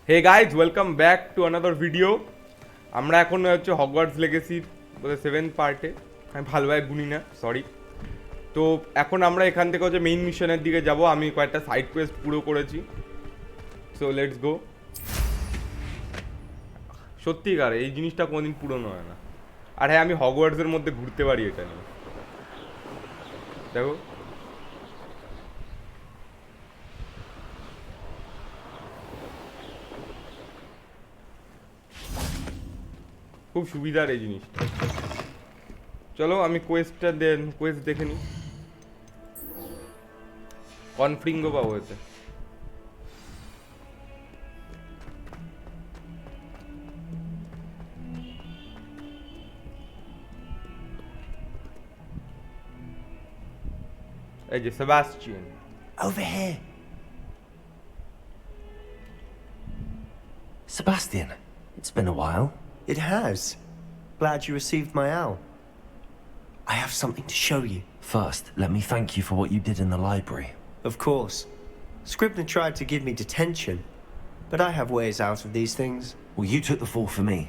Hey guys welcome back to another video. আমরা এখন হচ্ছে হগওয়ার্টস লেগেসির 7th পার্টে। আমি ভালোভাবে গুনি না, সরি। তো এখন আমরা এখান থেকে হচ্ছে মেইন মিশনের দিকে যাব। আমি কয়েকটা সাইড কোয়েস্ট পুরো করেছি, সো লেটস গো। সত্যিকার এই জিনিসটা কোনোদিন পুরনো হয় না। আর হ্যাঁ, আমি হগওয়ার্টসের মধ্যে ঘুরতে পারি এটা নিয়ে, দেখো। খুব সুবিধার এই জিনিসটা। চলো আমি কোয়েস্ট দেখে নিই। কনফ্রিঙ্গো পাবো এতে। এই যে Sebastian. Over here. Sebastian, it's been a while. It has. Glad you received my owl. I have something to show you. First, let me thank you for what you did in the library. Of course. Scribner tried to give me detention, but I have ways out of these things. Well, you took the fall for me,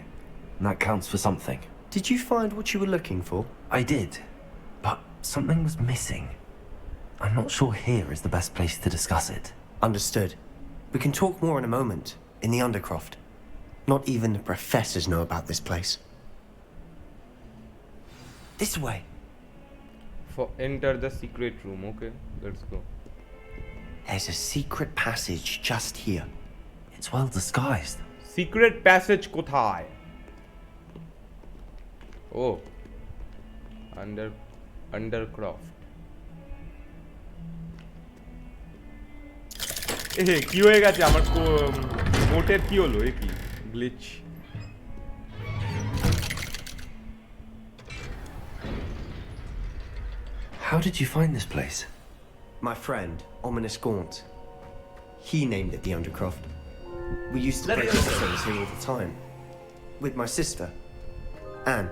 and that counts for something. Did you find what you were looking for? I did, but something was missing. I'm not sure here is the best place to discuss it. Understood. We can talk more in a moment, in the Undercroft. Not even the professors know about this place. This way. Enter the secret room. Okay, let's go. There's a secret passage just here. It's well disguised. Secret passage কোথায়? Oh, Undercroft. কি হয়ে গেছে আমার মোটের? কি হলো? এ কি glitch? How did you find this place? My friend, Ominous Gaunt. He named it the Undercroft. We used to play video games here all the time. With my sister, Anne.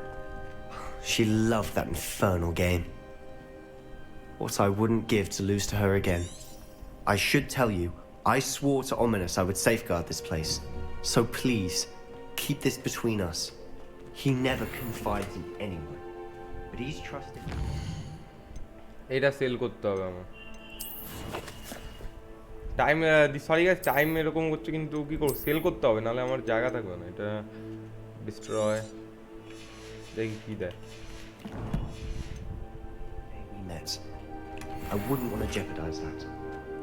She loved that infernal game. What I wouldn't give to lose to her again. I should tell you, I swore to Ominous I would safeguard this place. So please, keep this between us. He never confides in anyone, but he's trusted me. এটা sell করতে হবে আমার। Time, sorry guys, time এরকম করছে, কিন্তু কি করব, sell করতে হবে, নাহলে আমার জায়গা থাকবে না। এটা ডিস্ট্রয়, দেখি কি দেয়। We met. I wouldn't want to jeopardize that.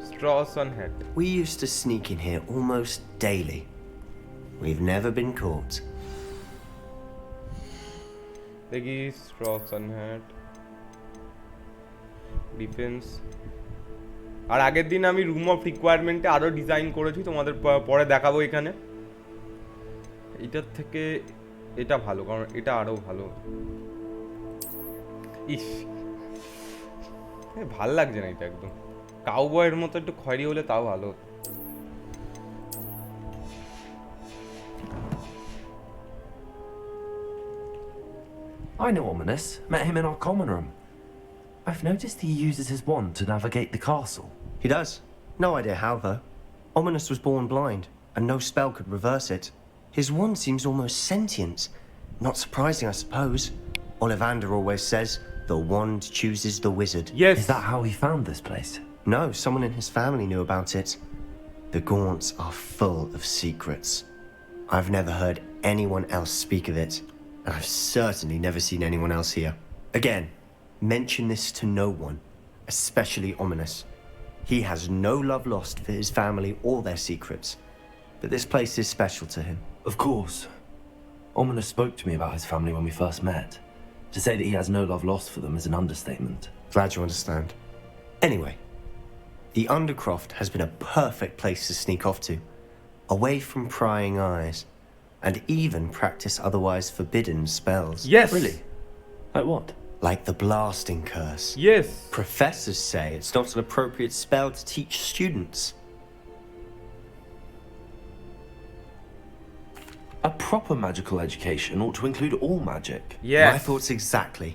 Straws on hat. We used to sneak in here almost daily. We've never been caught. দেখি straws on hat, ডিফেন্স। আর আগের দিন আমি রুম অফ রিকোয়ারমেন্টে আরো ডিজাইন করেছি, তোমাদের পরে দেখাবো এখানে। এটার থেকে এটা ভালো, কারণ এটা আরো ভালো। ইস, ভাল লাগছে না এটা, একদম কাউবয়ের মতো একটু খয়েরি হলে তাও ভালো। I know Ominous. Met him in our common room. I've noticed he uses his wand to navigate the castle. He does. No idea how, though. Ominous was born blind, and no spell could reverse it. His wand seems almost sentient. Not surprising, I suppose. Ollivander always says, the wand chooses the wizard. Yes. Is that how he found this place? No, someone in his family knew about it. The Gaunts are full of secrets. I've never heard anyone else speak of it, and I've certainly never seen anyone else here. Again, mention this to no one, especially Ominous. He has no love lost for his family or their secrets, but this place is special to him. Of course. Ominous spoke to me about his family when we first met. To say that he has no love lost for them is an understatement. Glad you understand. Anyway, the Undercroft has been a perfect place to sneak off to, away from prying eyes, and even practice otherwise forbidden spells. Yes. Really? Like what? Like the blasting curse. Yes. Professors say it's not an appropriate spell to teach students. A proper magical education ought to include all magic. Yes. My thoughts exactly.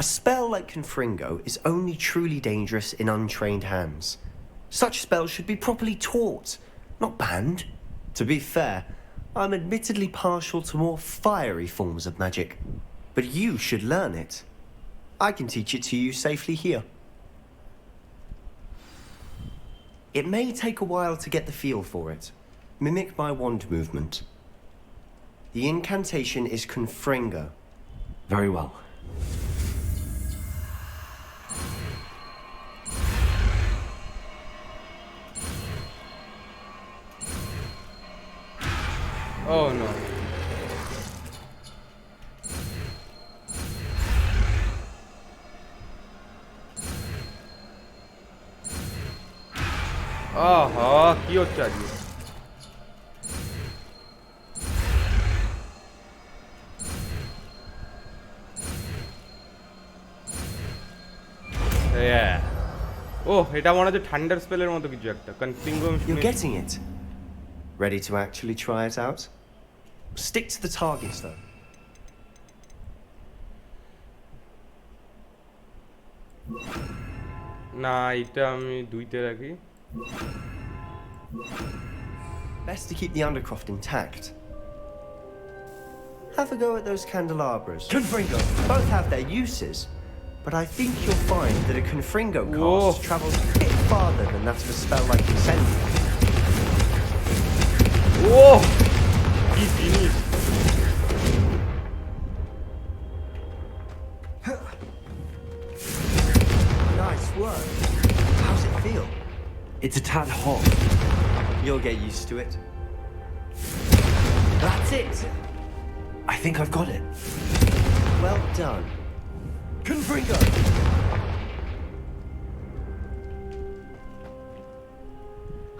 A spell like Confringo is only truly dangerous in untrained hands. Such spells should be properly taught, not banned. To be fair, I'm admittedly partial to more fiery forms of magic. But you should learn it. I can teach it to you safely here. It may take a while to get the feel for it. Mimic my wand movement. The incantation is Confringo. Very well. Oh no. আহা কি হচ্ছে আজকে? ওহ, এটা মনে হচ্ছে ঠান্ডার স্পেলের মতো কিছু একটা। কনফিঙ্গো You're getting it. Ready to actually try it out? Stick to the targets though. না, এটা আমি দুইতে রাখি। Best to keep the undercroft intact. Have a go at those candelabras. Confringo! Both have their uses, but I think you'll find that a Confringo Whoa. cast travels a bit farther than that of a spell like Incendiary. ও কি জিনিস! Nice work. How's it feel? It's a tad hot. You'll get used to it. That's it. I think I've got it. Well done. Confringo!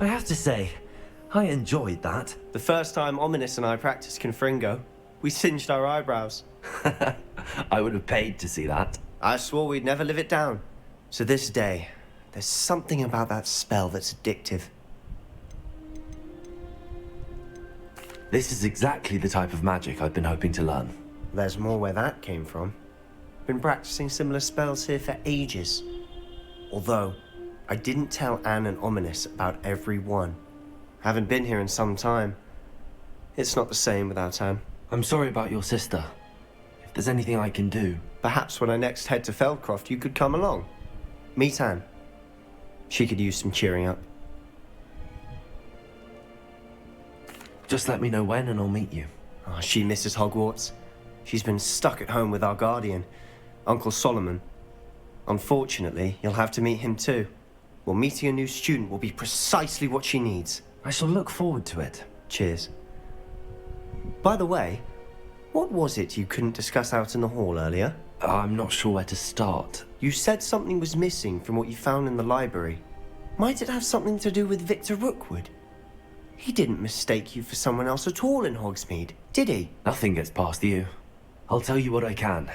I have to say, I enjoyed that. The first time Ominous and I practiced Confringo, we singed our eyebrows. I would have paid to see that. I swore we'd never live it down. So this day, there's something about that spell that's addictive. This is exactly the type of magic I've been hoping to learn. There's more where that came from. Been practicing similar spells here for ages. Although, I didn't tell Anne and Ominous about every one. Haven't been here in some time. It's not the same without Anne. I'm sorry about your sister. If there's anything I can do... Perhaps when I next head to Feldcroft, you could come along. Meet Anne. She could use some cheering up. Just let me know when and I'll meet you. Oh, she misses Hogwarts. She's been stuck at home with our guardian, Uncle Solomon. Unfortunately, you'll have to meet him too. Well, meeting a new student will be precisely what she needs. I shall look forward to it. Cheers. By the way, what was it you couldn't discuss out in the hall earlier? I'm not sure where to start. You said something was missing from what you found in the library. Might it have something to do with Victor Rookwood? He didn't mistake you for someone else at all in Hogsmeade, did he? Nothing gets past you. I'll tell you what I can.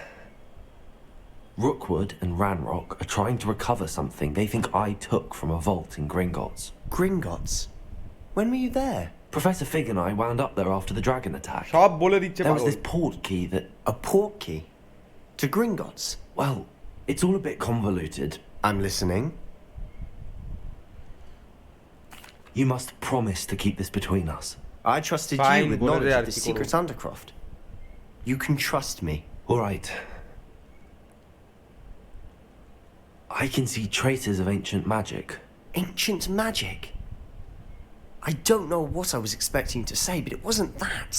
Rookwood and Ranrock are trying to recover something they think I took from a vault in Gringotts. Gringotts? When were you there? Professor Fig and I wound up there after the dragon attack. সব বলে দিচ্ছে There was পাগল। this port key that... A port key? To Gringotts? Well, it's all a bit convoluted. I'm listening. You must promise to keep this between us. I trusted Fine, you with বলে দে knowledge R of the কি secret করবো। undercroft. You can trust me. All right. I can see traces of ancient magic. Ancient magic? I don't know what I was expecting to say, but it wasn't that.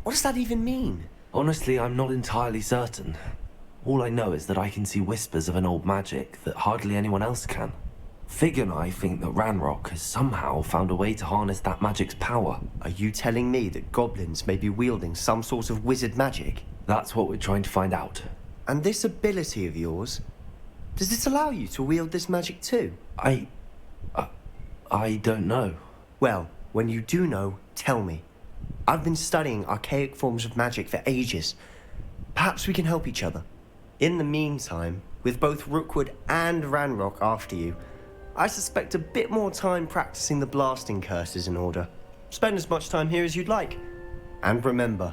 What does that even mean? Honestly, I'm not entirely certain. All I know is that I can see whispers of an old magic that hardly anyone else can. Fig and I think that Ranrock has somehow found a way to harness that magic's power. Are you telling me that goblins may be wielding some sort of wizard magic? That's what we're trying to find out. And this ability of yours, does it allow you to wield this magic too? I don't know. Well, when you do know, tell me. I've been studying archaic forms of magic for ages. Perhaps we can help each other. In the meantime, with both Rookwood and Ranrock after you, I suspect a bit more time practicing the blasting curses in order. Spend as much time here as you'd like. And remember,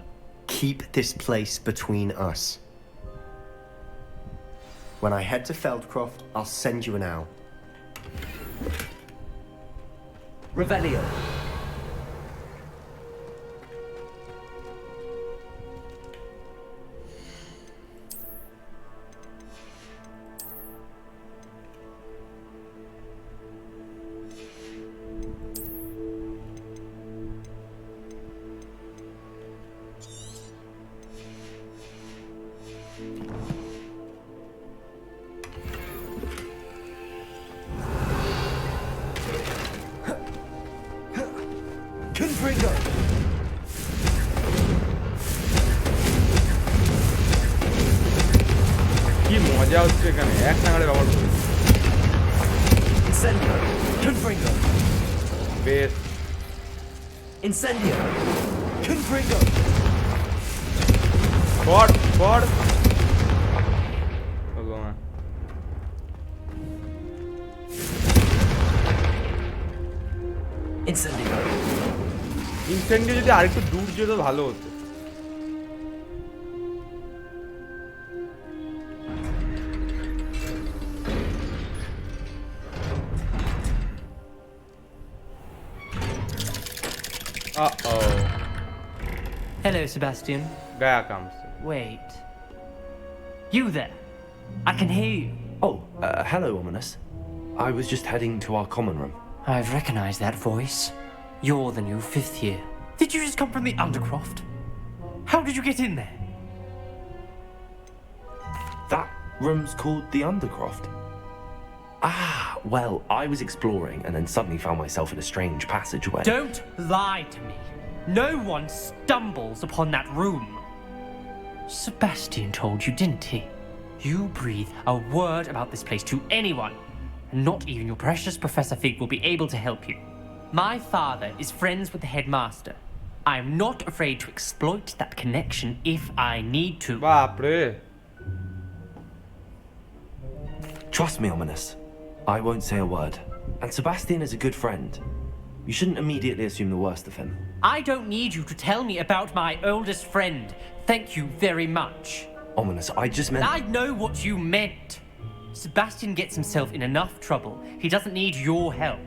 keep this place between us. When I head to Feldcroft, I'll send you an owl. Revelio. Confringo! কি মজা হচ্ছে এখানে এক নাগাড়ে ব্যবহার করি Incendio! Confringo! বেশ Incendio! Confringo! কর কর ভগবান Incendio! ইনসেন্ডিও যদি আরেকটু দূর যেত ভালো হতো Uh-oh. Hello, Sebastian. Gaia comes. Wait. You there? I can hear you. Oh, hello, Ominous. I was just heading to our common room. I've recognized that voice. You're the new fifth year. Did you just come from the Undercroft? How did you get in there? That room's called the Undercroft. Ah, well, I was exploring and then suddenly found myself in a strange passageway. Don't lie to me. No one stumbles upon that room. Sebastian told you, didn't he? You breathe a word about this place to anyone, and not even your precious Professor Fig will be able to help you. My father is friends with the headmaster. I am not afraid to exploit that connection if I need to. বাপরে Trust me, Ominous. I won't say a word. And Sebastian is a good friend. You shouldn't immediately assume the worst of him. I don't need you to tell me about my oldest friend. Thank you very much. Ominous, I just meant... I know what you meant. Sebastian gets himself in enough trouble. He doesn't need your help.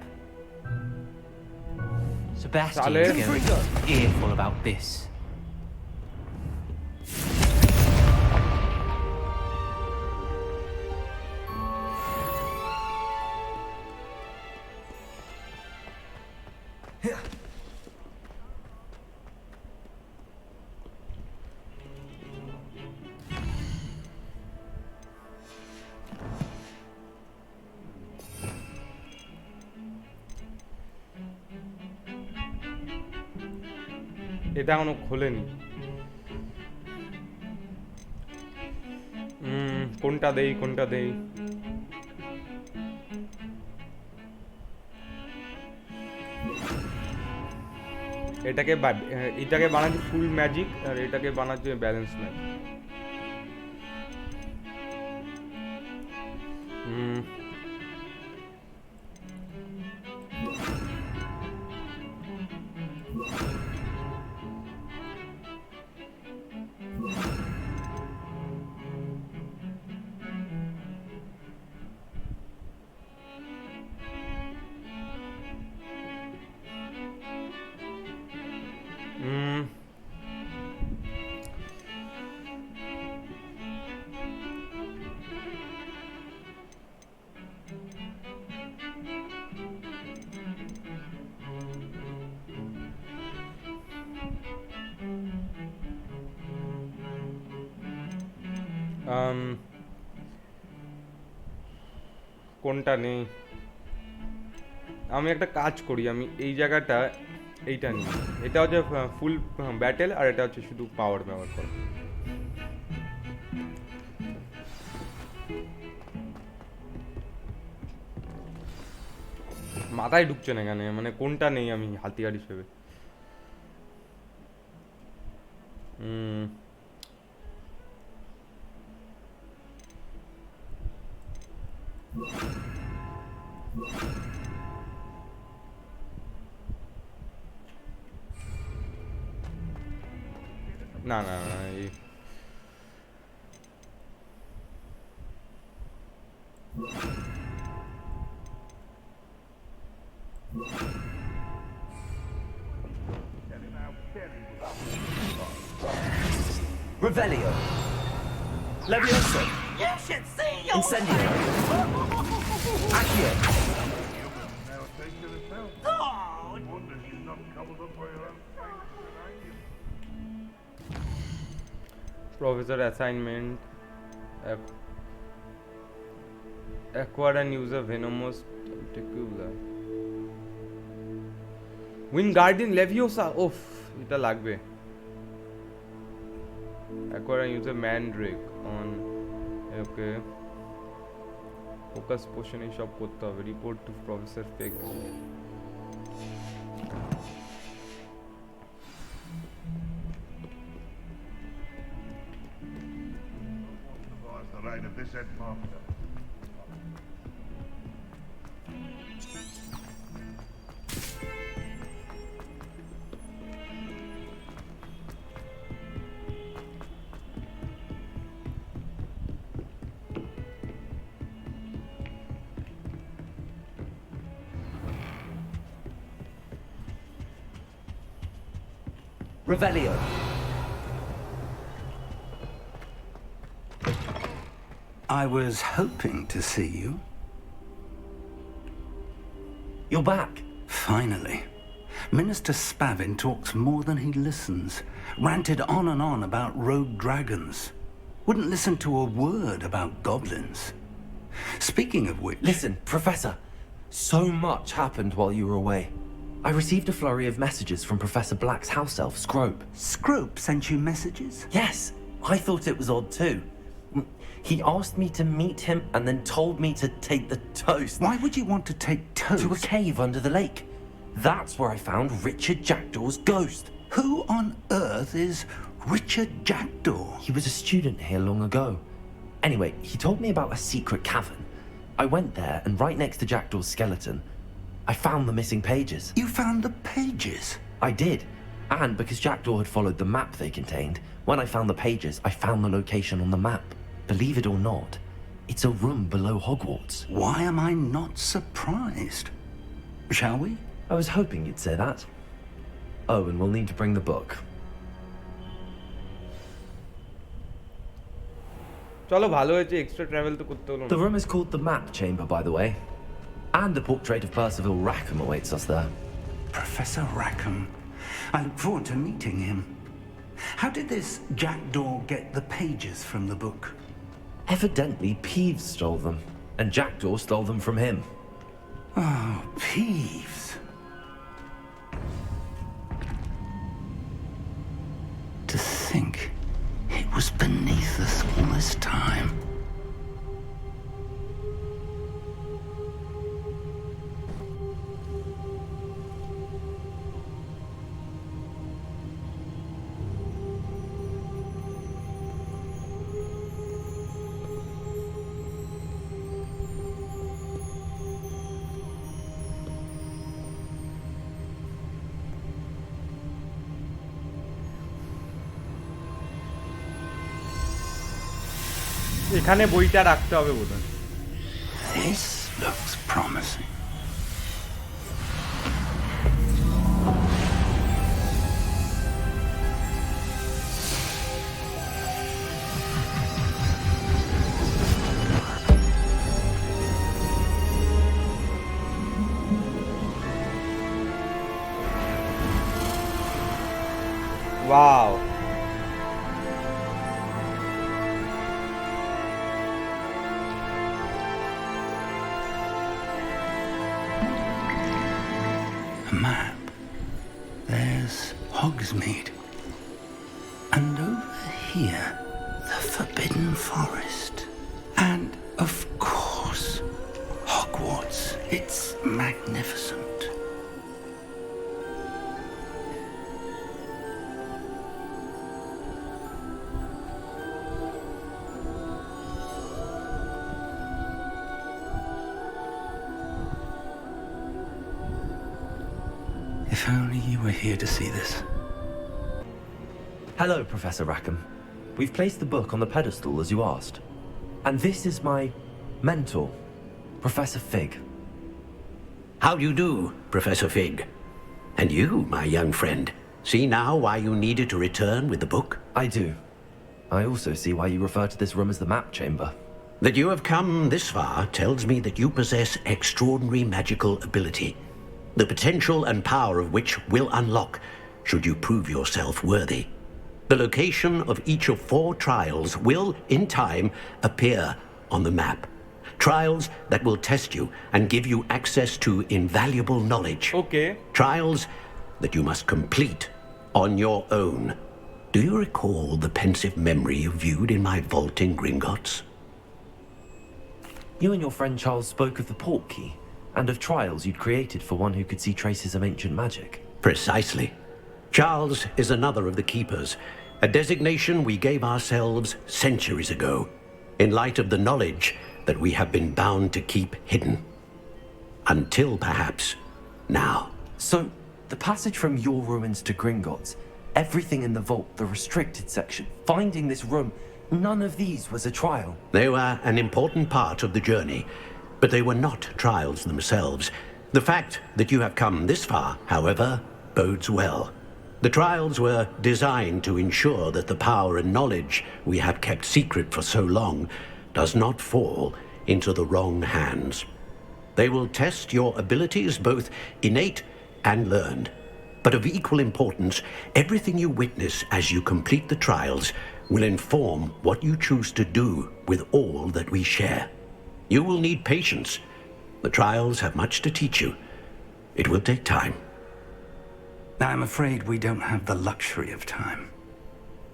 Sebastian's Sale. going to be earful about this. এটা এখনো খোলেনি কোনটা দেই কোনটা দেই এটাকে এটাকে বানাচ্ছি ফুল magic আর এটাকে বানাচ্ছি ব্যালেন্স ম্যাজিক কোনটা নেই আমি একটা কাজ করি আমি এই জায়গাটা এইটা নিই এটা হচ্ছে ফুল ব্যাটেল আর এটা হচ্ছে শুধু পাওয়ার ব্যবহার করা মাথায় ঢুকছে না এখানে মানে কোনটা নেই আমি হাতিয়ার হিসেবে না না না এই Revelio! Levioso! You should see your Incendio! Accio! Professor assignment Acquire and use a venomous tentacular. Wind Guardian Leviosa. Oof, এটা লাগবে. Acquire and use a Mandrake on. Okay. Focus potion এই সব করতে হবে. Report to Professor Fig. The right of this headmaster. Revelio. I was hoping to see you. You're back. Finally. Minister Spavin talks more than he listens. Ranted on and on about rogue dragons. Wouldn't listen to a word about goblins. Speaking of which... Listen, Professor. So much happened while you were away. I received a flurry of messages from Professor Black's house elf, Scrope. Scrope sent you messages? Yes, I thought it was odd too. He asked me to meet him and then told me to take the toast. Why would you want to take toast? To a cave under the lake. That's where I found Richard Jackdaw's ghost. Who on earth is Richard Jackdaw? He was a student here long ago. Anyway, he told me about a secret cavern. I went there, and right next to Jackdaw's skeleton, I found the missing pages. You found the pages? I did. And because Jackdaw had followed the map they contained, when I found the pages, I found the location on the map. Believe it or not, it's a room below Hogwarts. Why am I not surprised? Shall we? I was hoping you'd say that. Oh, and we'll need to bring the book. চলো ভালো হয়েছে extra travel তো করতে হলো না. The room is called the Map Chamber, by the way. And the portrait of Percival Rackham awaits us there. Professor Rackham. I look forward to meeting him. How did this Jackdaw get the pages from the book? Evidently, Peeves stole them, and Jackdaw stole them from him. Oh, Peeves. To think it was beneath us all this time. এখানে বইটা রাখতে হবে বোধহয়. This looks promising. Wow. A map. There's Hogsmeade. And over here, the Forbidden Forest. And, of course, Hogwarts. It's magnificent. If only you were here to see this. Hello, Professor Rackham. We've placed the book on the pedestal as you asked. And this is my mentor, Professor Fig. How do you do, Professor Fig? And you, my young friend, see now why you needed to return with the book? I do. I also see why you refer to this room as the Map Chamber. That you have come this far tells me that you possess extraordinary magical ability, the potential and power of which will unlock should you prove yourself worthy. The location of each of 4 trials will, in time, appear on the map. Trials that will test you and give you access to invaluable knowledge. Okay. Trials that you must complete on your own. Do you recall the pensive memory you viewed in my vault in Gringotts? You and your friend Charles spoke of the port key, and of trials you'd created for one who could see traces of ancient magic. Precisely. Charles is another of the Keepers, a designation we gave ourselves centuries ago, in light of the knowledge that we have been bound to keep hidden. Until, perhaps, now. So, the passage from your ruins to Gringotts, everything in the vault, the restricted section, finding this room, none of these was a trial. They were an important part of the journey, but they were not trials themselves. The fact that you have come this far, however, bodes well. The trials were designed to ensure that the power and knowledge we have kept secret for so long does not fall into the wrong hands. They will test your abilities, both innate and learned. But of equal importance, everything you witness as you complete the trials will inform what you choose to do with all that we share. You will need patience. The trials have much to teach you. It will take time. I'm afraid we don't have the luxury of time.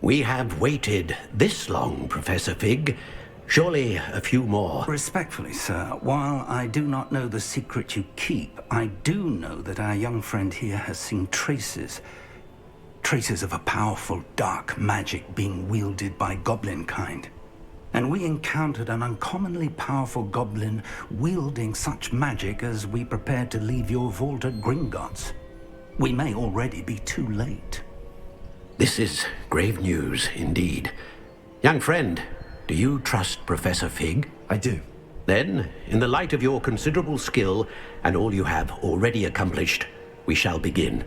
We have waited this long, Professor Fig. Surely a few more. Respectfully, sir, while I do not know the secret you keep, I do know that our young friend here has seen traces of a powerful dark magic being wielded by goblin kind. And we encountered an uncommonly powerful goblin wielding such magic as we prepared to leave your vault at Gringotts. We may already be too late. This is grave news indeed. Young friend, do you trust Professor Fig? I do. Then, in the light of your considerable skill and all you have already accomplished, we shall begin.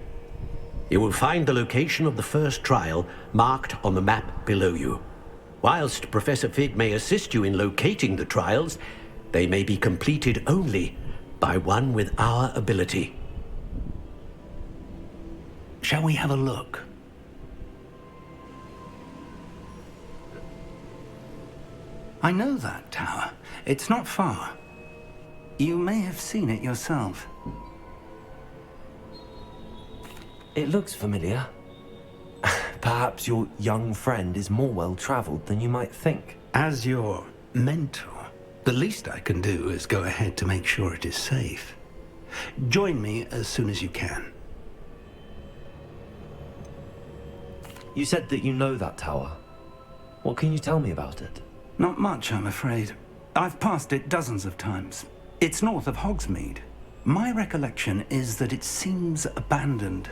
You will find the location of the first trial marked on the map below you. Whilst Professor Fig may assist you in locating the trials, they may be completed only by one with our ability. Shall we have a look? I know that tower. It's not far. You may have seen it yourself. It looks familiar. Perhaps your young friend is more well-traveled than you might think. As your mentor, the least I can do is go ahead to make sure it is safe. Join me as soon as you can. You said that you know that tower. What can you tell me about it? Not much, I'm afraid. I've passed it dozens of times. It's north of Hogsmeade. My recollection is that it seems abandoned.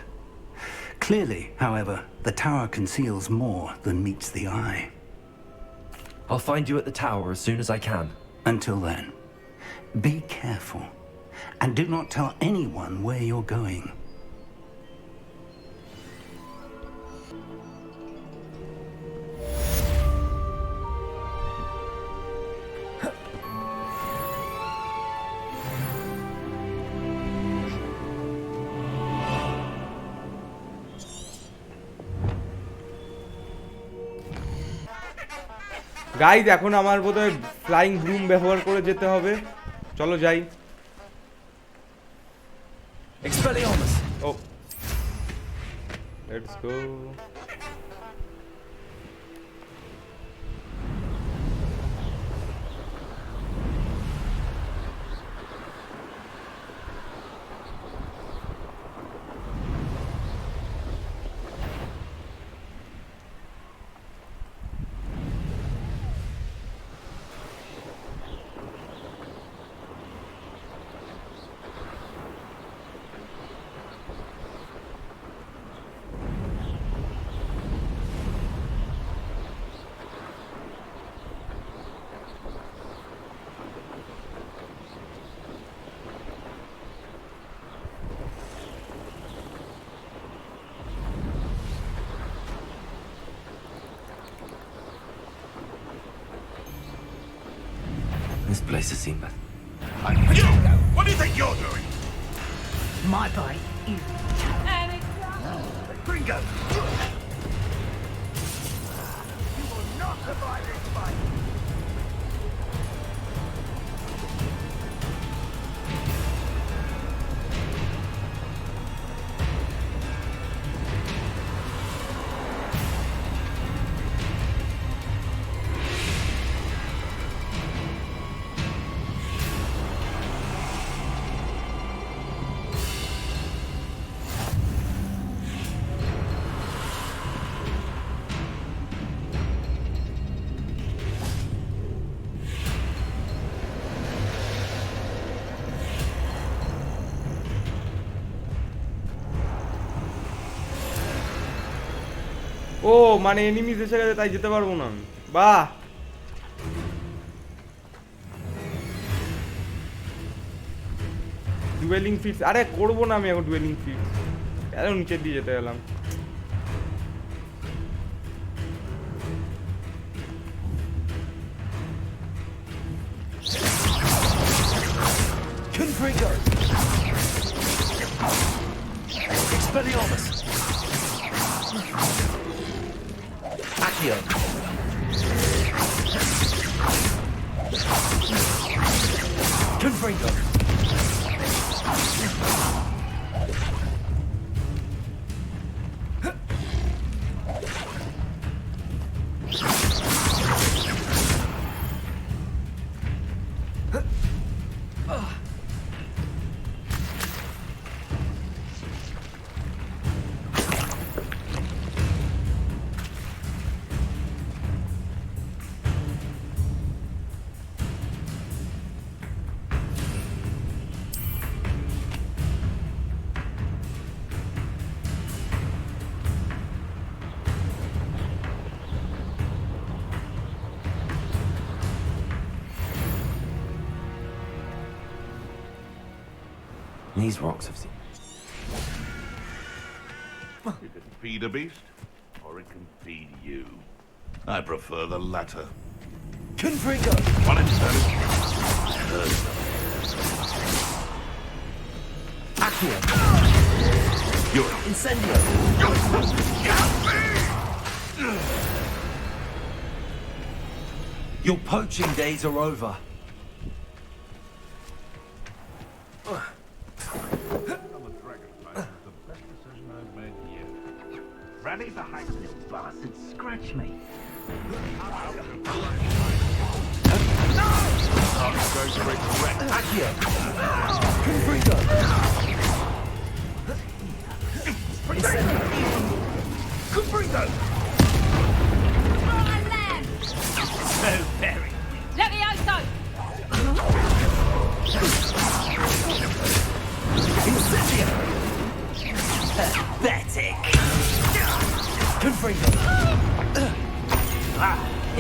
Clearly, however, the tower conceals more than meets the eye. I'll find you at the tower as soon as I can. Until then, be careful, and do not tell anyone where you're going. Guys এখন আমার বোধহয় flying ব্রুম ব্যবহার করে যেতে হবে। চলো যাই। Expelliarmus! Oh let's go. This place has seen better. You! What do you think you're doing? My body is. Gringo! ও মানে এনিমিজ এসে গেছে তাই যেতে পারবো না আমি। বাহ, ডুয়েলিং ফিটস। আরে করবো না আমি এখন ডুয়েলিং ফিটস, কেন নিচের দিয়ে যেতে গেলাম। Confringo! Expelliarmus! Accio! Confringo! These rocks have seen. It can feed a beast, or it can feed you. I prefer the latter. Confringo! One instead. Accio! You're up. Incendio! Your poaching days are over. Another dragon fight was the best decision I've made yet. Ready to hike this bastard, scratch me. Go straight to wreck. Accio! Confringo! Incendio! Confringo! So very. Levioso! Incendio! Pathetic! Confringo!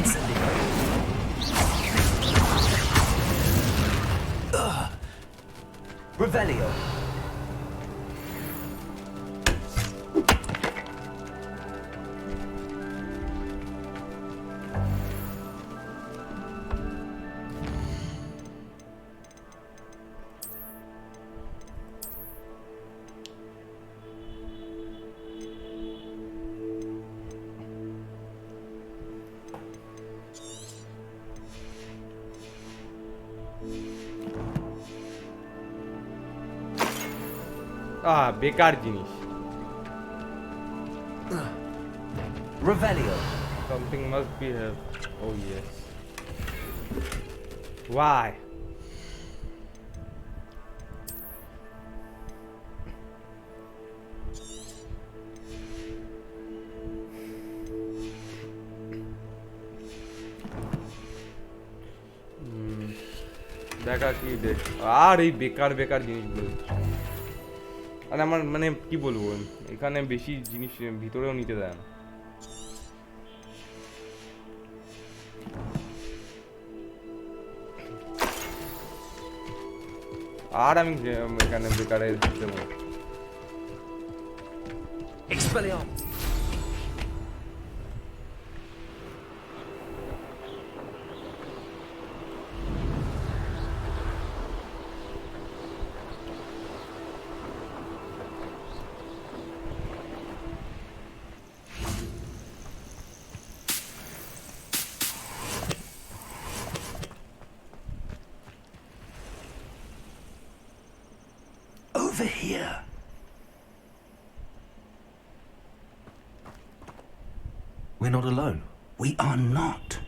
Incendio! Revelio! বেকার জিনিস। Revelio! Something must be here. Oh yes. Why? দেখা কি দেখ, আর এই বেকার বেকার জিনিসগুলো। আর আমার মানে কি বলবো, এখানে বেশি জিনিস ভিতরেও নিতে দেয় না। আর আমি এখানে বেকারের দেবো। Expelliarmus! over here. We're not alone. We are not.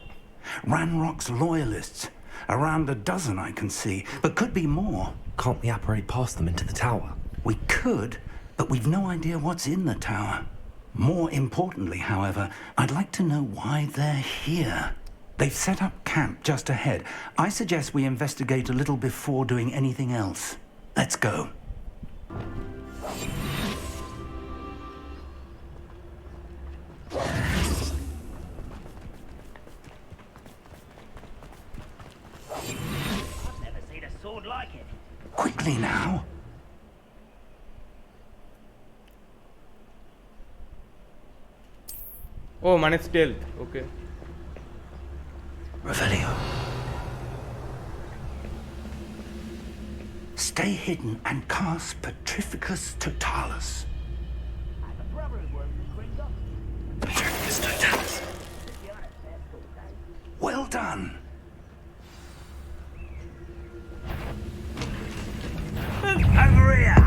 Ranrock's loyalists. Around a dozen I can see, but could be more. Can't we apparate past them into the tower? We could, but we've no idea what's in the tower. More importantly, however, I'd like to know why they're here. They've set up camp just ahead. I suggest we investigate a little before doing anything else. Let's go. I've never seen a sword like it. Quickly now. ও মানে stealth, okay. Revelio. Stay hidden and cast Petrificus Totalis. I have a brother who works at Gringotts. Petrificus Totalis. Well done. Over here!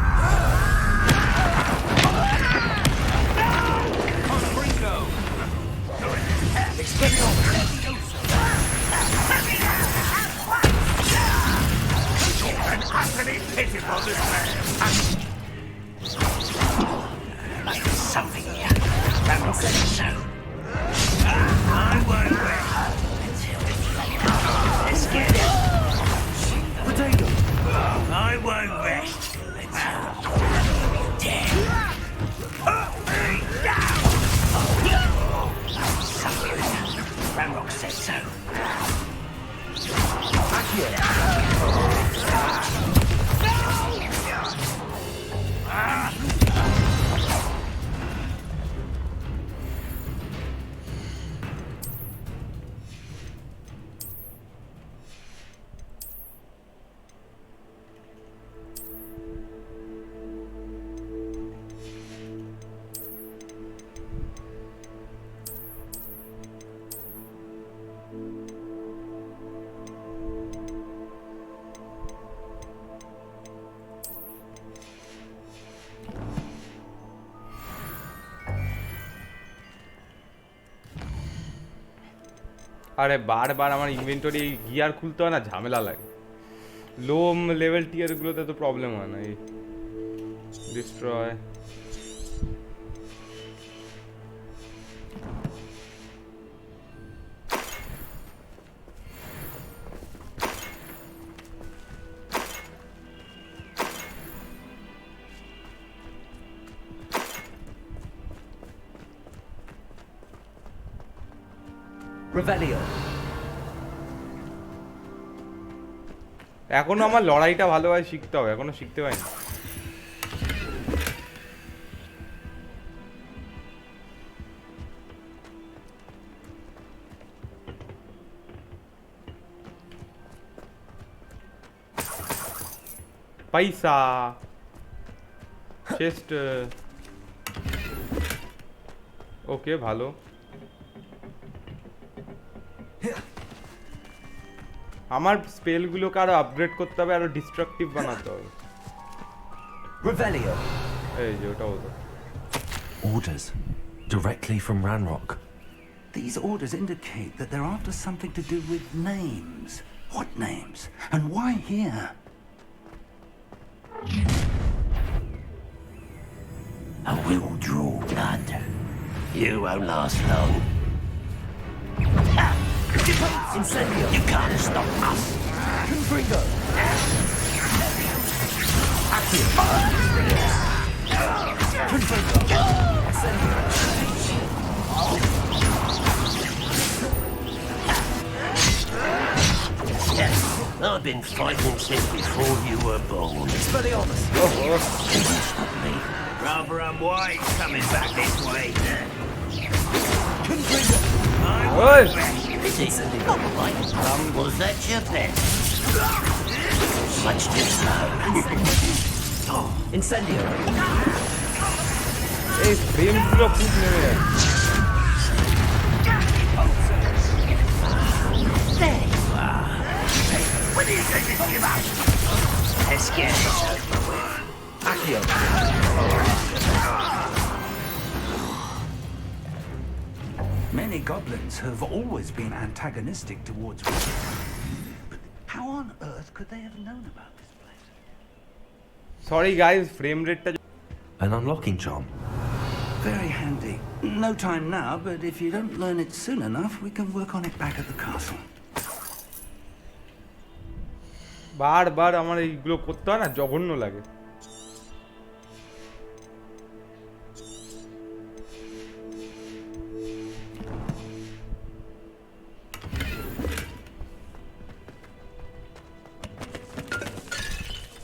Utterly pitiful despair. Must be something here. Ranrock said so. I won't rest until they're scared. Potato! I won't rest until you're dead. Something. Ranrock said so. আরে বারবার আমার inventory gear খুলতে হয় না, ঝামেলা লাগে। Low level টিয়ারগুলোতে তো problem হয় না। এই ডিস্ট্রয়, Revelio. এখনো আমার লড়াইটা ভালোভাবে শিখতে হবে, এখনো শিখতে পারিনি। পয়সা চেস্ট, ওকে ভালো। আমার স্পেলগুলোকে আরো আপগ্রেড করতে হবে, আরো ডিস্ট্রাকটিভ বানাতে হবে। Revelio. এই যে ওটা হতো। Orders. Directly from Ranrock. These orders indicate that they're after something to do with names. What names? And why here? I will draw blood. You won't last long. Incendio. You can't stop us. Confringo. Accio. Confringo. Incendio. I've been fighting since before you were born. Expelliarmus. Can you stop me? Rather unwise coming back this way. Confringo. ওই Is it? Like was that your best? Much too slow. Incendio. এই ফ্রেমগুলো খুব নেমে যায়। There you are. When do you think this give up? Let's get it over with. Revelio. Many goblins have always been antagonistic towards wizards. But how on earth could they have known about this place? Sorry guys frame রেটটা An unlocking charm. Very handy. No time now, but if you don't learn it soon enough, we can work on it back at the castle. বারবার আমার এইগুলো করতে হয় না, জঘন্য লাগে।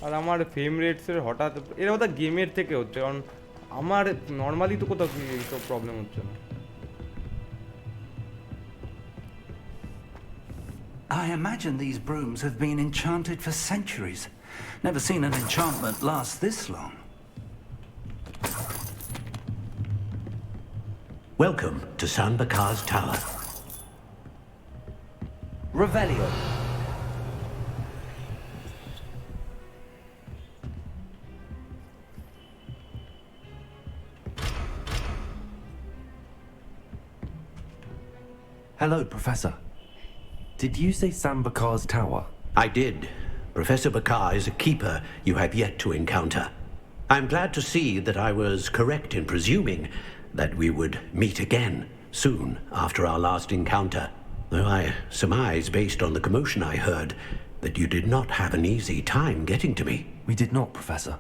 আর আমার ফ্রেম রেটসের হঠাৎ এর কথা গেমের থেকে হচ্ছে, কারণ আমার নর্মালি তো কোথাও এইসব প্রবলেম হচ্ছে না। I imagine these brooms have been enchanted for centuries. Never seen an enchantment last this long. Welcome to San Bakar's Tower. Revelio. Hello, Professor. Did you say Sam Bakar's tower? I did. Professor Bakar is a keeper you have yet to encounter. I'm glad to see that I was correct in presuming that we would meet again soon after our last encounter, though I surmise, based on the commotion I heard, that you did not have an easy time getting to me. We did not, Professor.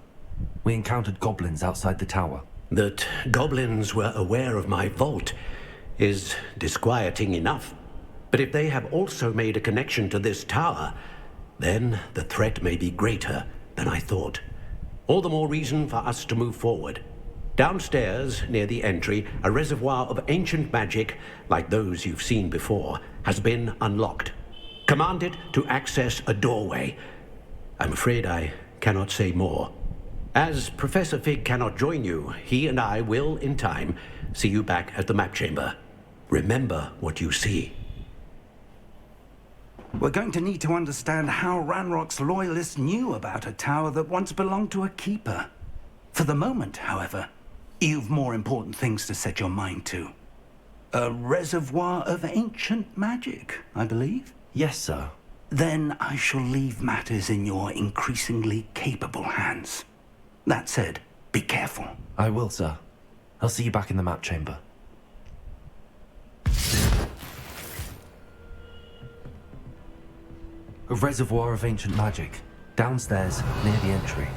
We encountered goblins outside the tower. That goblins were aware of my vault is disquieting enough. But if they have also made a connection to this tower, then the threat may be greater than I thought. All the more reason for us to move forward. Downstairs, near the entry, a reservoir of ancient magic, like those you've seen before, has been unlocked. Command it to access a doorway. I'm afraid I cannot say more. As Professor Fig cannot join you, he and I will, in time, see you back at the map chamber. Remember what you see. We're going to need to understand how Ranrock's loyalists knew about a tower that once belonged to a keeper. For the moment, however, you've more important things to set your mind to. A reservoir of ancient magic, I believe? Yes, sir. Then I shall leave matters in your increasingly capable hands. That said, be careful. I will, sir. I'll see you back in the map chamber. A reservoir of ancient magic, downstairs near the entry.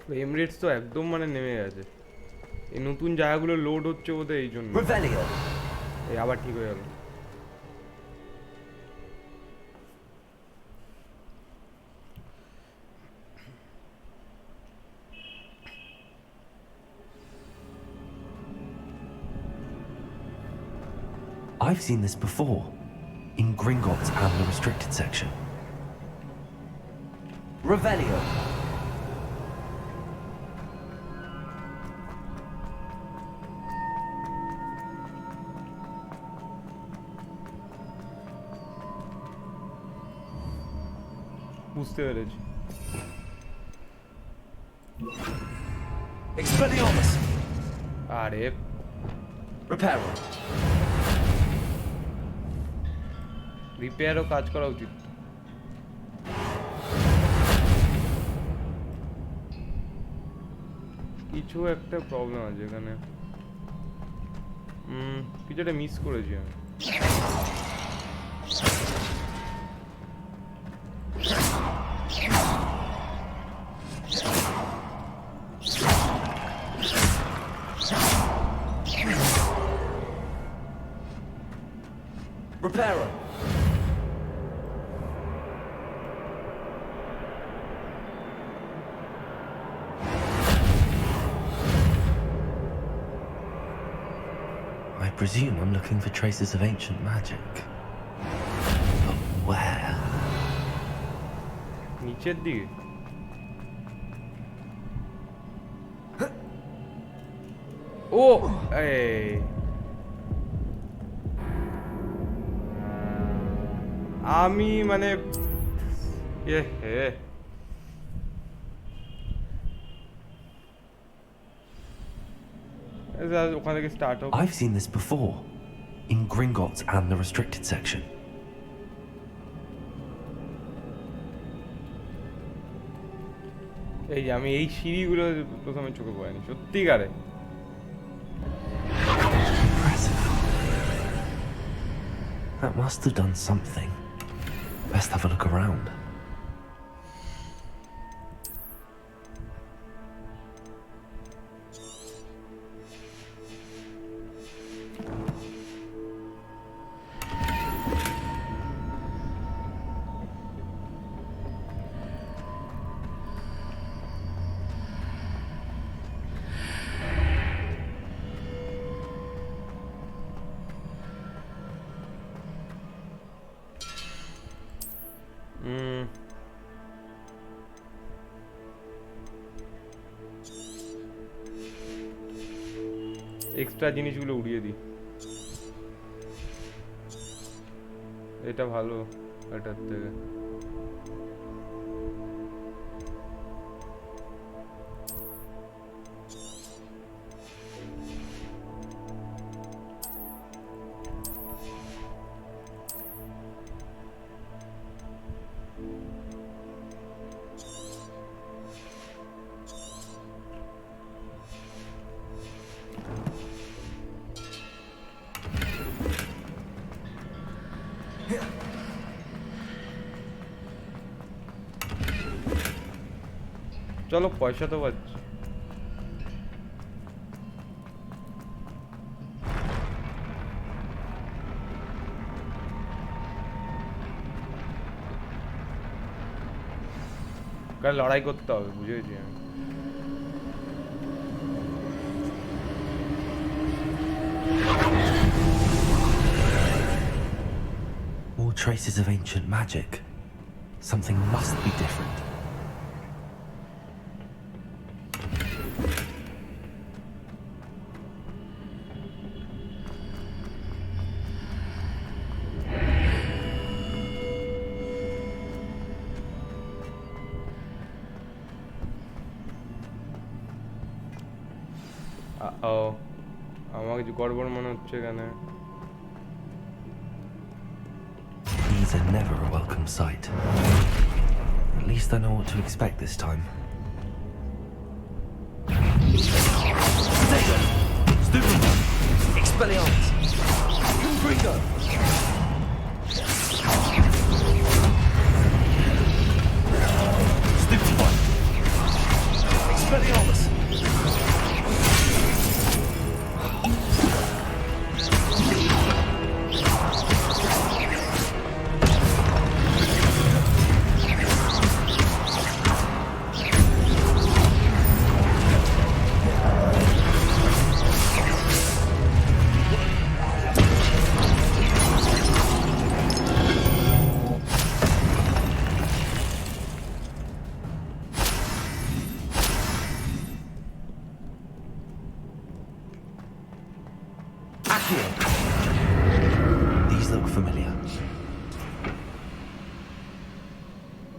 Frame rates তো একদম মানে নেমে গেছে, এই নতুন জায়গাগুলো load হচ্ছে বোধহয় এই জন্য। এই আবার ঠিক হয়ে গেল। I've seen this before, in Gringotts and the restricted section. Revelio. বুঝতে পেরেছি। Expelliarmus. আরে Reparo. রিপেয়ারও কাজ করা উচিত। কিছু একটা প্রবলেম আছে এখানে, কিছু একটা মিস করেছি আমি। Repairer. I presume I'm looking for traces of ancient magic. But where? নিচের দিকে ও এই আমি মানে হে ওখান থেকে স্টার্ট হোক I've seen this before, in Gringotts and the restricted section. এই যে আমি এই সিঁড়িগুলো প্রথমে চোখে পড়েনি সত্যিকারে Impressive. That must have done something. Best have a look around. Extra জিনিসগুলো উড়িয়ে দিই এটা ভালো এটার থেকে চলো পয়সা তো পাচ্ছি কাল লড়াই করতে হবে বুঝেছি আমি More traces of ancient magic. Something must be different. আমার কিছু গড়বড় মনে হচ্ছে এখানে These are never a welcome sight. At least I know what to expect this time. Expelliarmus. Confringo. Stupefy. Expelliarmus. These look familiar.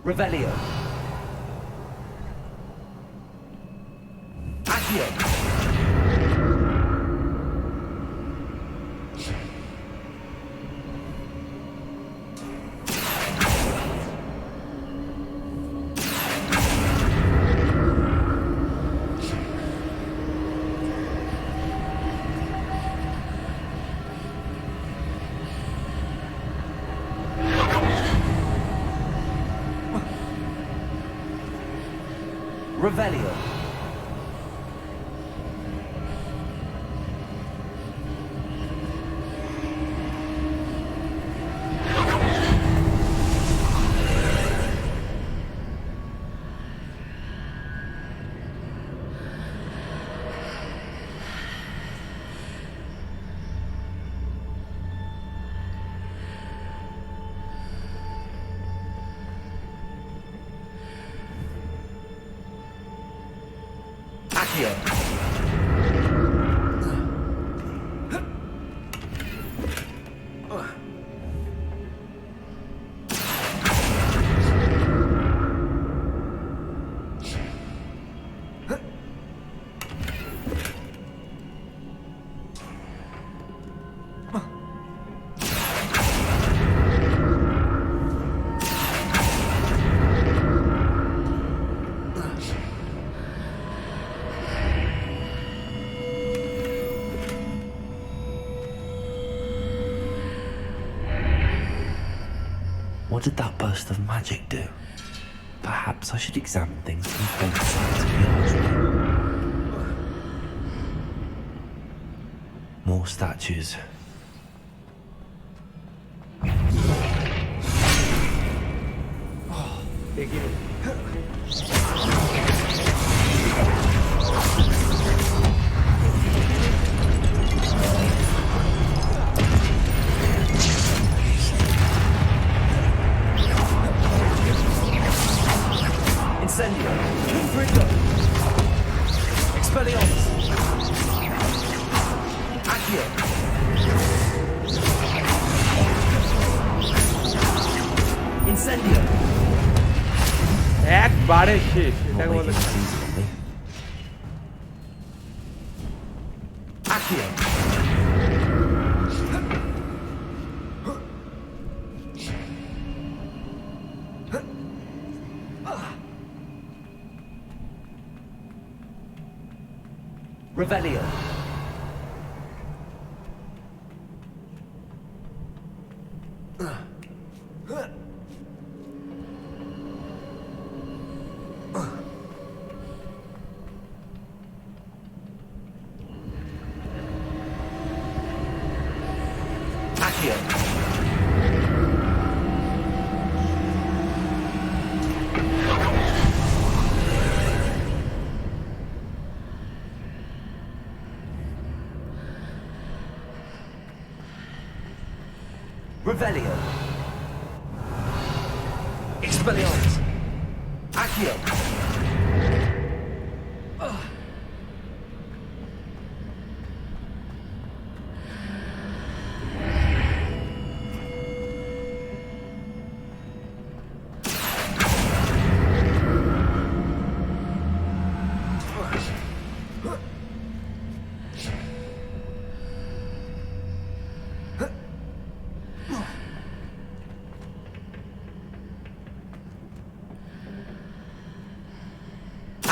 Revelio. Accio. Revelio. Accio. What did that burst of magic do? Perhaps I should examine things from both sides of the archway. More statues. Incendio. Brillo. Expelliarmus. Accio. Incendio. একবারে শেষ Not এটাকে বলে making it easy on me. Accio. Revelio. Accio. Revelio. Expelliarmus. Accio.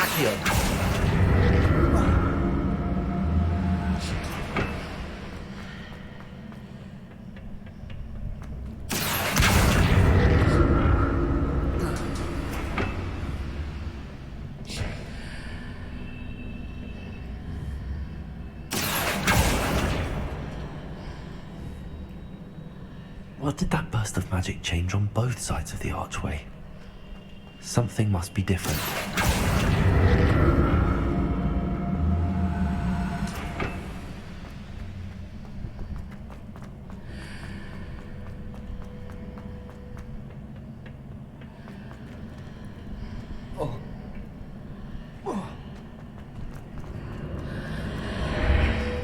Accio. What did that burst of magic change on both sides of the archway? Something must be different.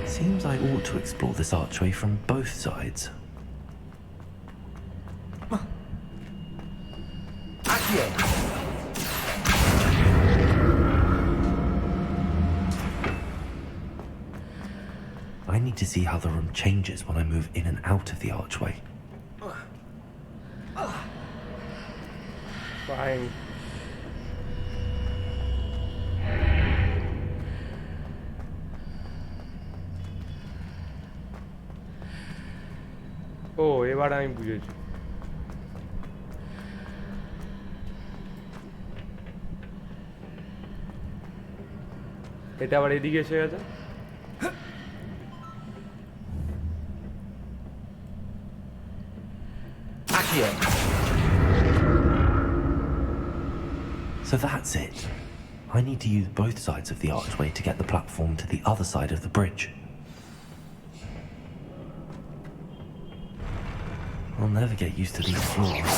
Seems I ought to explore this archway from both sides. Accio. I need to see how the room changes when I move in and out of the archway. Fine. ও এবার আমি বুঝেছি এটা আবার এদিকে এসে গেছে Accio. So that's it. I need to use both sides of the archway to get the platform to the other side of the bridge. I'll never get used to these floors.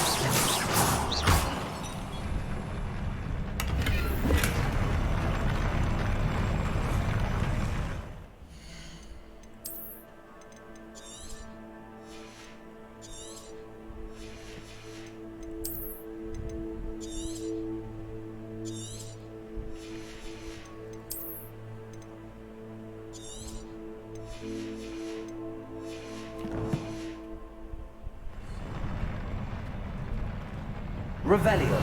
Revelio.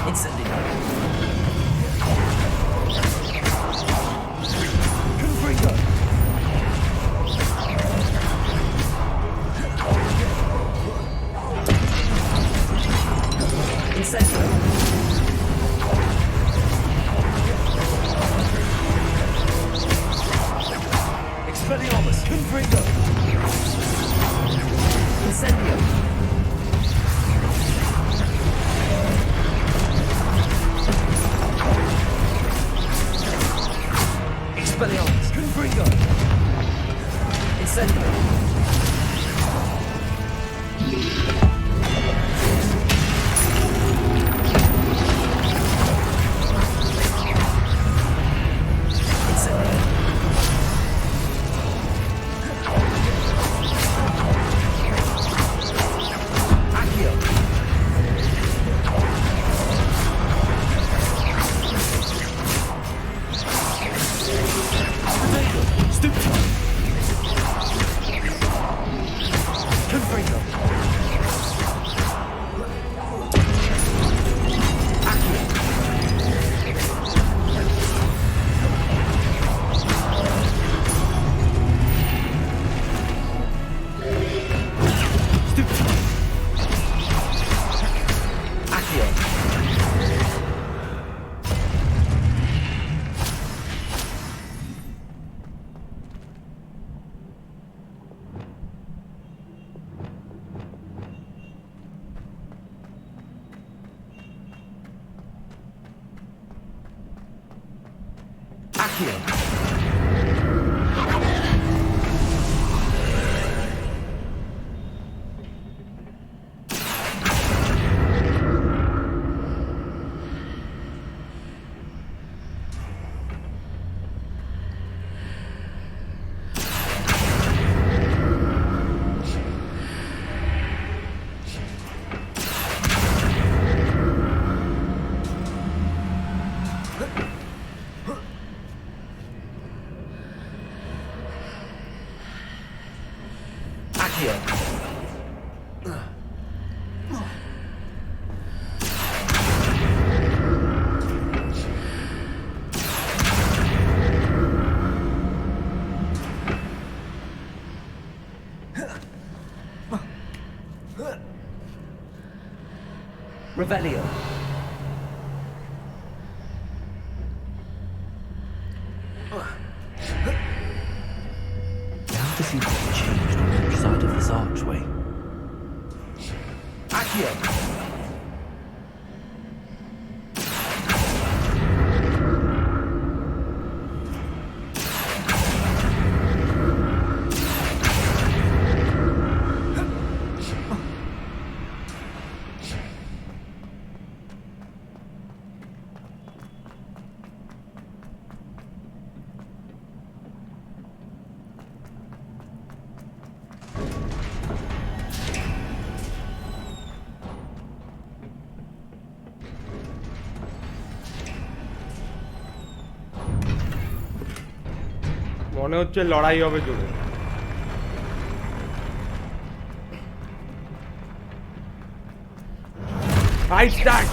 Incendio. Confringo. Incendio. Expelliarmus. Confringo. Incendio. Expelliarmus. Confringo. Incendio. Revelio. Now to see what's changed on each side of this archway. Accio. মনে হচ্ছে লড়াই হবে জোরে। Fight start!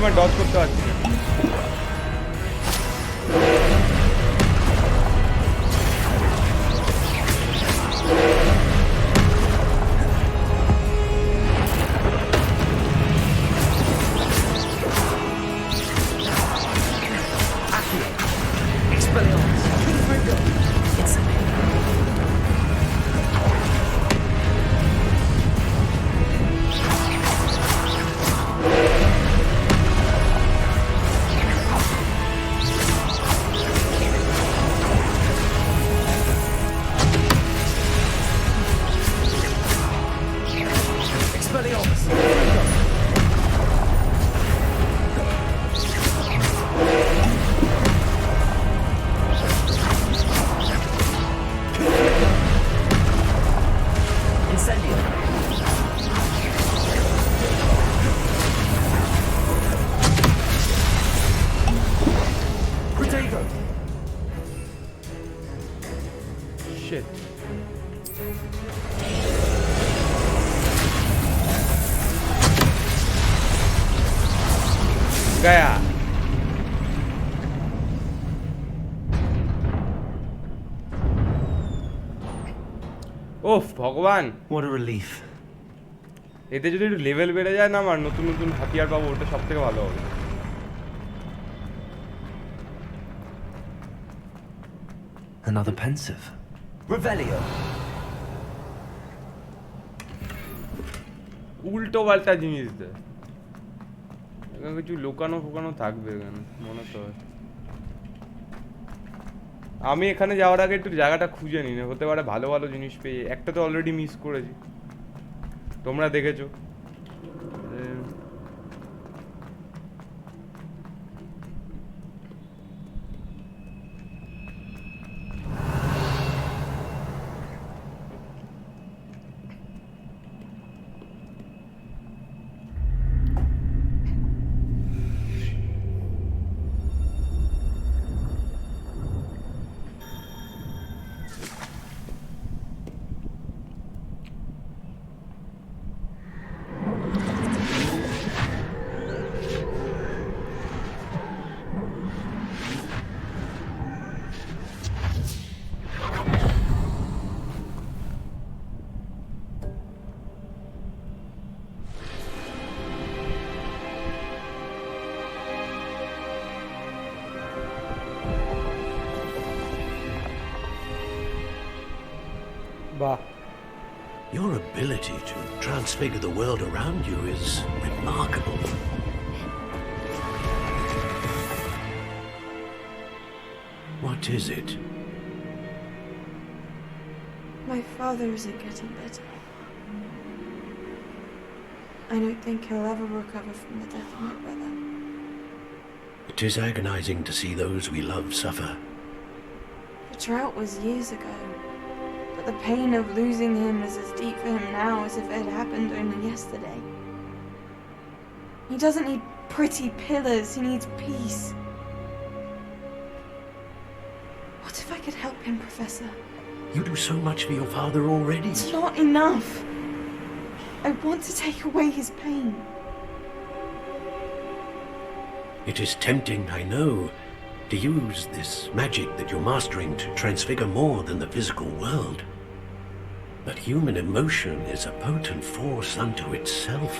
সময় dodge করতে পারছি না। Shit. गया। ওফ ভগবান, What a relief. এতে যদি একটু লেভেল বেড়ে যায় না, আমার নতুন নতুন হাতিয়ার পাবো, ওটা সব থেকে ভালো হবে। Another pensive. Revelio. উল্টো পাল্টা জিনিস দেয়, এখানে কিছু লুকানো ফোকানো থাকবে এখানে মনে তো হয়। আমি এখানে যাওয়ার আগে একটু জায়গাটা খুঁজে নিই, না হতে পারে ভালো ভালো জিনিস পেয়ে। একটা তো অলরেডি মিস করেছি, তোমরা দেখেছো। Your ability to transfigure the world around you is remarkable. What is it? My father isn't getting better. I don't think he'll ever recover from the death of my brother. It is agonizing to see those we love suffer. The drought was years ago, but the pain of losing him is as deep for him now as if it had happened only yesterday. He doesn't need pretty pillars, he needs peace. What if I could help him, Professor? You do so much for your father already. It's not enough. I want to take away his pain. It is tempting, I know, to use this magic that you're mastering to transfigure more than the physical world. But human emotion is a potent force unto itself.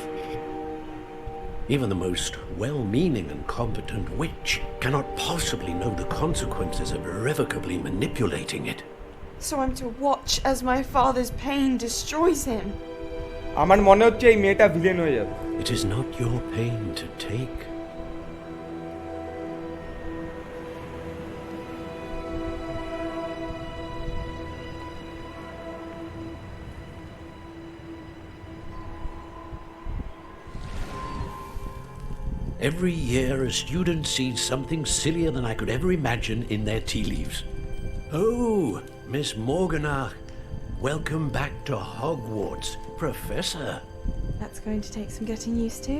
Even the most well-meaning and competent witch cannot possibly know the consequences of irrevocably manipulating it. So I'm to watch as my father's pain destroys him. আমার মনে হচ্ছে এই মেয়েটা villain হয়ে যাবে। It is not your pain to take. Every year a student sees something sillier than I could ever imagine in their tea leaves. Oh, Miss Morganach, welcome back to Hogwarts, Professor. That's going to take some getting used to.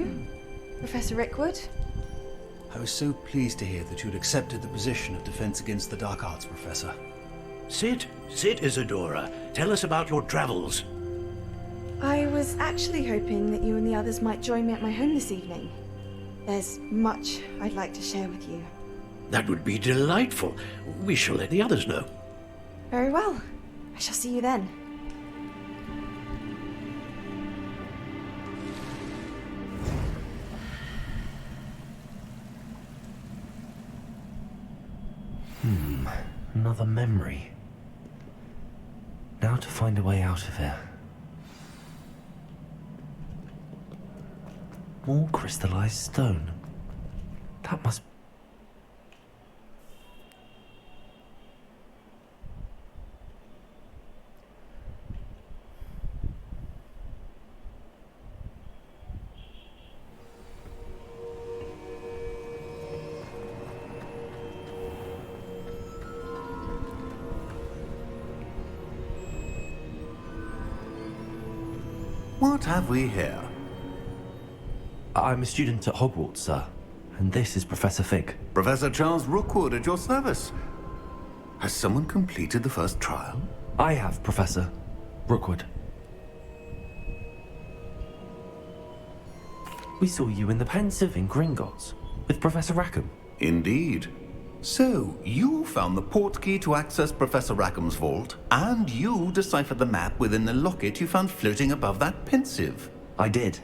Professor Rickwood? I was so pleased to hear that you'd accepted the position of Defense Against the Dark Arts, Professor. Sit, Isadora. Tell us about your travels. I was actually hoping that you and the others might join me at my home this evening. There's much I'd like to share with you. That would be delightful. We shall let the others know. Very well. I shall see you then. Another memory. Now to find a way out of here. More crystallized stone. That must... What have we here? I'm a student at Hogwarts, sir. And this is Professor Fig. Professor Charles Rookwood at your service. Has someone completed the first trial? I have, Professor Rookwood. We saw you in the Pensive in Gringotts with Professor Rackham. Indeed. So, you found the portkey to access Professor Rackham's vault, and you deciphered the map within the locket you found floating above that Pensive. I did.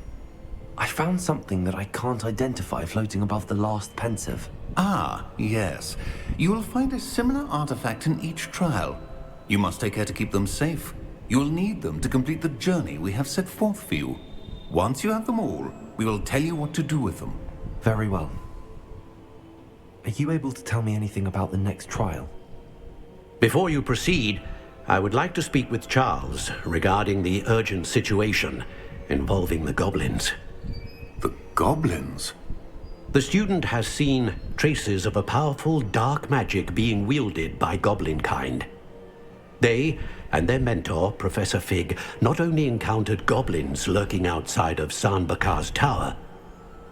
I found something that I can't identify floating above the last Pensive. Ah, yes. You will find a similar artifact in each trial. You must take care to keep them safe. You will need them to complete the journey we have set forth for you. Once you have them all, we will tell you what to do with them. Very well. Are you able to tell me anything about the next trial? Before you proceed, I would like to speak with Charles regarding the urgent situation involving the goblins. The goblins? The student has seen traces of a powerful dark magic being wielded by goblin kind. They and their mentor, Professor Fig, not only encountered goblins lurking outside of Sanbakar's tower,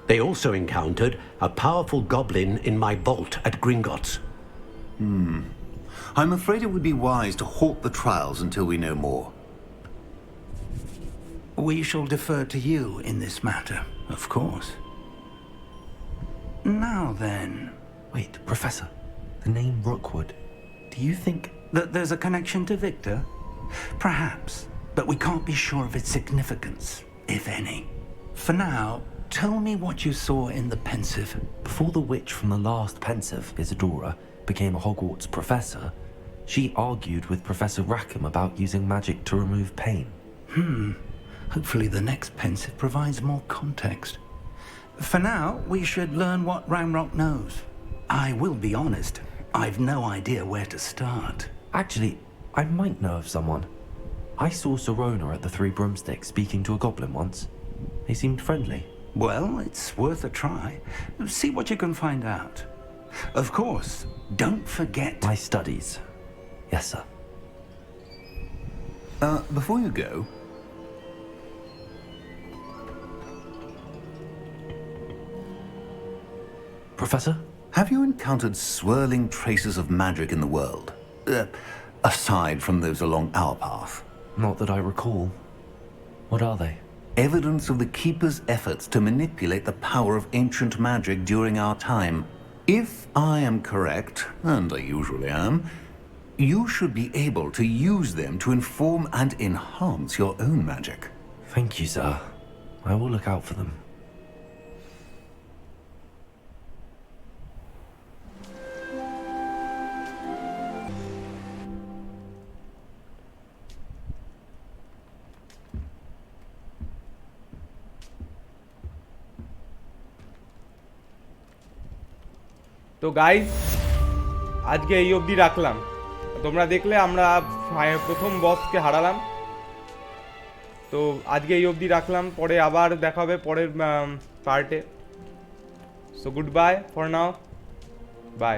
they also encountered a powerful goblin in my vault at Gringotts. I'm afraid it would be wise to halt the trials until we know more. We shall defer to you in this matter, of course. Now then, Wait, Professor. The name Rookwood. Do you think... that there's a connection to Victor? Perhaps, but we can't be sure of its significance, if any. For now, tell me what you saw in the Pensive. Before the witch from the last Pensive, Isadora, became a Hogwarts professor, she argued with Professor Rackham about using magic to remove pain. Hopefully the next Pensive provides more context. For now, we should learn what Ranrock knows. I will be honest, I've no idea where to start. Actually, I might know of someone. I saw Serona at the Three Broomsticks speaking to a goblin once. They seemed friendly. Well, it's worth a try. See what you can find out. Of course, don't forget... My studies. Yes, sir. Before you go, Professor? have you encountered swirling traces of magic in the world? Aside from those along our path. Not that I recall. What are they? Evidence of the Keeper's efforts to manipulate the power of ancient magic during our time. If I am correct, and I usually am, you should be able to use them to inform and enhance your own magic. Thank you, sir. I will look out for them. তো guys আজকে এই অবধি রাখলাম। তোমরা দেখলে আমরা প্রথম বসকে হারালাম। তো আজকে এই অবধি রাখলাম, পরে আবার দেখা হবে পরের পার্টে। So good bye for now, by.